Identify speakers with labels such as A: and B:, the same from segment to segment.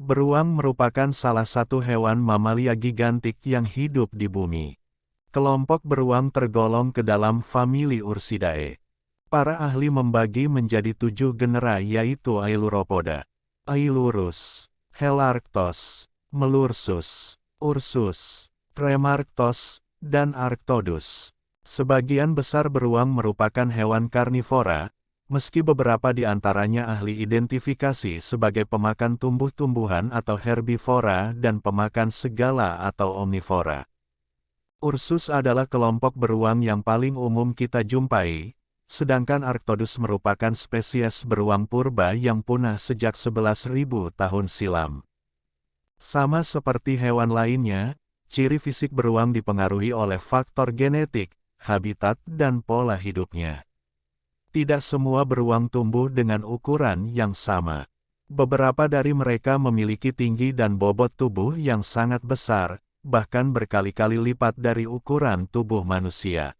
A: Beruang merupakan salah satu hewan mamalia gigantik yang hidup di bumi. Kelompok beruang tergolong ke dalam famili Ursidae. Para ahli membagi menjadi 7 genera yaitu Ailuropoda, Ailurus, Helarctos, Melursus, Ursus, Tremarctos, dan Arctodus. Sebagian besar beruang merupakan hewan karnivora, meski beberapa di antaranya ahli identifikasi sebagai pemakan tumbuh-tumbuhan atau herbivora dan pemakan segala atau omnivora. Ursus adalah kelompok beruang yang paling umum kita jumpai, sedangkan Arctodus merupakan spesies beruang purba yang punah sejak 11.000 tahun silam. Sama seperti hewan lainnya, ciri fisik beruang dipengaruhi oleh faktor genetik, habitat, dan pola hidupnya. Tidak semua beruang tumbuh dengan ukuran yang sama. Beberapa dari mereka memiliki tinggi dan bobot tubuh yang sangat besar, bahkan berkali-kali lipat dari ukuran tubuh manusia.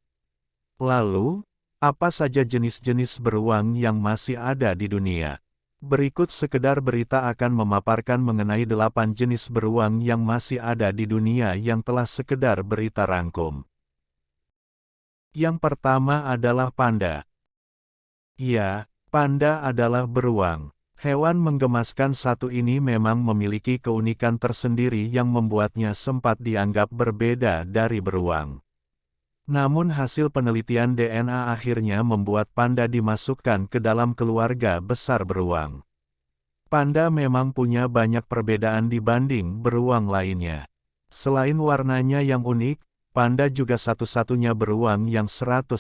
A: Lalu, apa saja jenis-jenis beruang yang masih ada di dunia? Berikut sekedar berita akan memaparkan mengenai 8 jenis beruang yang masih ada di dunia yang telah sekedar berita rangkum. Yang pertama adalah panda. Ya, panda adalah beruang. Hewan menggemaskan satu ini memang memiliki keunikan tersendiri yang membuatnya sempat dianggap berbeda dari beruang. Namun hasil penelitian DNA akhirnya membuat panda dimasukkan ke dalam keluarga besar beruang. Panda memang punya banyak perbedaan dibanding beruang lainnya. Selain warnanya yang unik, panda juga satu-satunya beruang yang 100%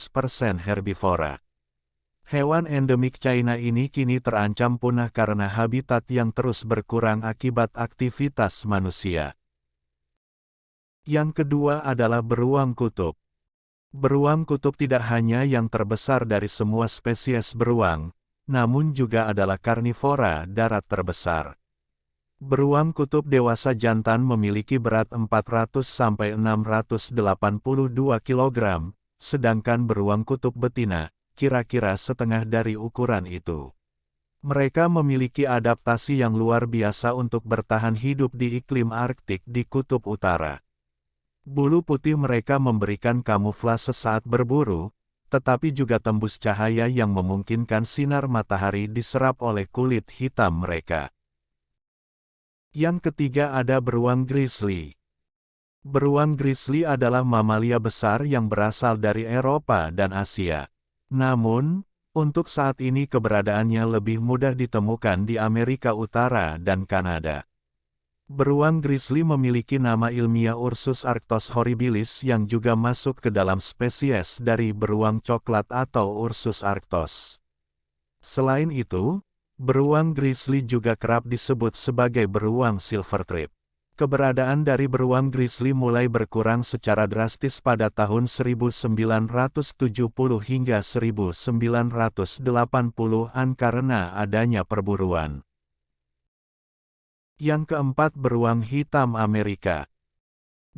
A: herbivora. Hewan endemik China ini kini terancam punah karena habitat yang terus berkurang akibat aktivitas manusia. Yang kedua adalah beruang kutub. Beruang kutub tidak hanya yang terbesar dari semua spesies beruang, namun juga adalah karnivora darat terbesar. Beruang kutub dewasa jantan memiliki berat 400-682 kg, sedangkan beruang kutub betina kira-kira setengah dari ukuran itu. Mereka memiliki adaptasi yang luar biasa untuk bertahan hidup di iklim Arktik di kutub utara. Bulu putih mereka memberikan kamuflase saat berburu, tetapi juga tembus cahaya yang memungkinkan sinar matahari diserap oleh kulit hitam mereka. Yang ketiga ada beruang grizzly. Beruang grizzly adalah mamalia besar yang berasal dari Eropa dan Asia. Namun, untuk saat ini keberadaannya lebih mudah ditemukan di Amerika Utara dan Kanada. Beruang grizzly memiliki nama ilmiah Ursus arctos horribilis yang juga masuk ke dalam spesies dari beruang coklat atau Ursus arctos. Selain itu, beruang grizzly juga kerap disebut sebagai beruang silvertip. Keberadaan dari beruang grizzly mulai berkurang secara drastis pada tahun 1970 hingga 1980-an karena adanya perburuan. Yang keempat beruang hitam Amerika.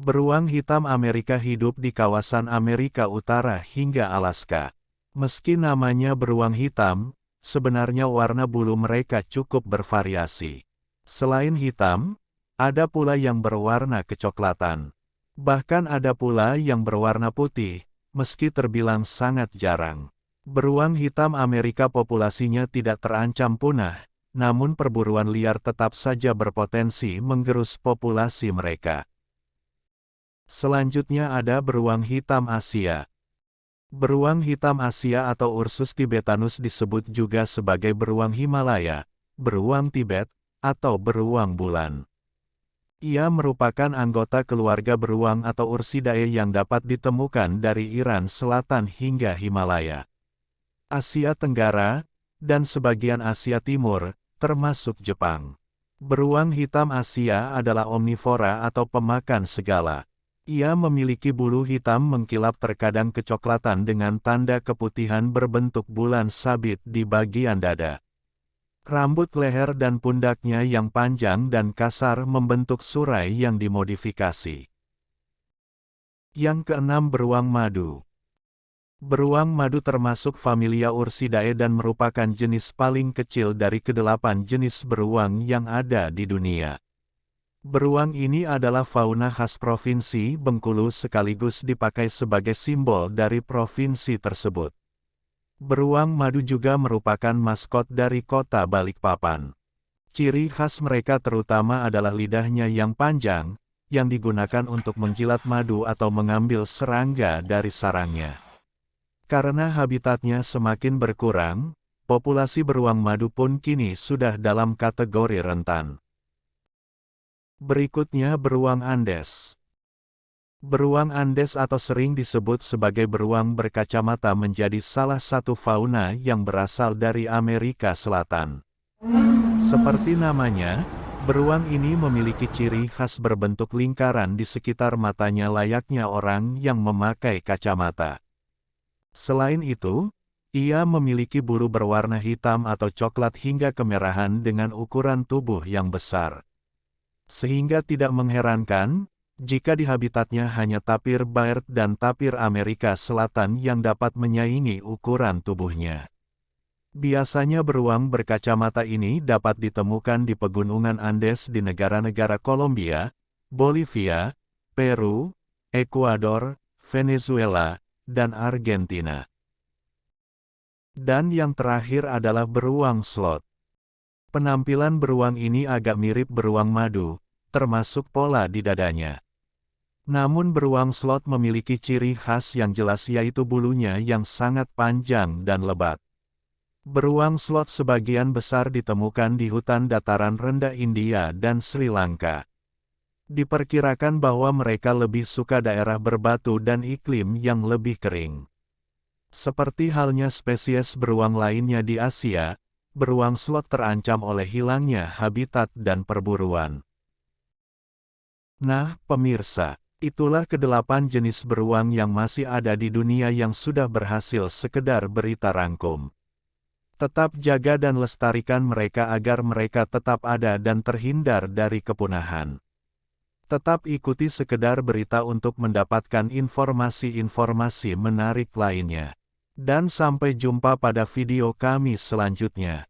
A: Beruang hitam Amerika hidup di kawasan Amerika Utara hingga Alaska. Meski namanya beruang hitam, sebenarnya warna bulu mereka cukup bervariasi. Selain hitam, ada pula yang berwarna kecoklatan. Bahkan ada pula yang berwarna putih, meski terbilang sangat jarang. Beruang hitam Amerika populasinya tidak terancam punah, namun perburuan liar tetap saja berpotensi menggerus populasi mereka. Selanjutnya ada beruang hitam Asia. Beruang hitam Asia atau Ursus tibetanus disebut juga sebagai beruang Himalaya, beruang Tibet, atau beruang bulan. Ia merupakan anggota keluarga beruang atau Ursidae yang dapat ditemukan dari Iran Selatan hingga Himalaya, Asia Tenggara, dan sebagian Asia Timur, termasuk Jepang. Beruang hitam Asia adalah omnivora atau pemakan segala. Ia memiliki bulu hitam mengkilap terkadang kecoklatan dengan tanda keputihan berbentuk bulan sabit di bagian dada. Rambut leher dan pundaknya yang panjang dan kasar membentuk surai yang dimodifikasi. Yang keenam beruang madu. Beruang madu termasuk familia Ursidae dan merupakan jenis paling kecil dari ke-8 jenis beruang yang ada di dunia. Beruang ini adalah fauna khas Provinsi Bengkulu sekaligus dipakai sebagai simbol dari provinsi tersebut. Beruang madu juga merupakan maskot dari kota Balikpapan. Ciri khas mereka terutama adalah lidahnya yang panjang, yang digunakan untuk menjilat madu atau mengambil serangga dari sarangnya. Karena habitatnya semakin berkurang, populasi beruang madu pun kini sudah dalam kategori rentan. Berikutnya beruang Andes. Beruang Andes atau sering disebut sebagai beruang berkacamata menjadi salah satu fauna yang berasal dari Amerika Selatan. Seperti namanya, beruang ini memiliki ciri khas berbentuk lingkaran di sekitar matanya layaknya orang yang memakai kacamata. Selain itu, ia memiliki bulu berwarna hitam atau coklat hingga kemerahan dengan ukuran tubuh yang besar. Sehingga tidak mengherankan, jika di habitatnya hanya tapir Baird dan tapir Amerika Selatan yang dapat menyaingi ukuran tubuhnya. Biasanya beruang berkacamata ini dapat ditemukan di pegunungan Andes di negara-negara Kolombia, Bolivia, Peru, Ekuador, Venezuela, dan Argentina. Dan yang terakhir adalah beruang slot. Penampilan beruang ini agak mirip beruang madu, termasuk pola di dadanya. Namun beruang slot memiliki ciri khas yang jelas yaitu bulunya yang sangat panjang dan lebat. Beruang slot sebagian besar ditemukan di hutan dataran rendah India dan Sri Lanka. Diperkirakan bahwa mereka lebih suka daerah berbatu dan iklim yang lebih kering. Seperti halnya spesies beruang lainnya di Asia, beruang slot terancam oleh hilangnya habitat dan perburuan. Nah, pemirsa, itulah ke-8 jenis beruang yang masih ada di dunia yang sudah berhasil sekedar berita rangkum. Tetap jaga dan lestarikan mereka agar mereka tetap ada dan terhindar dari kepunahan. Tetap ikuti sekedar berita untuk mendapatkan informasi-informasi menarik lainnya. Dan sampai jumpa pada video kami selanjutnya.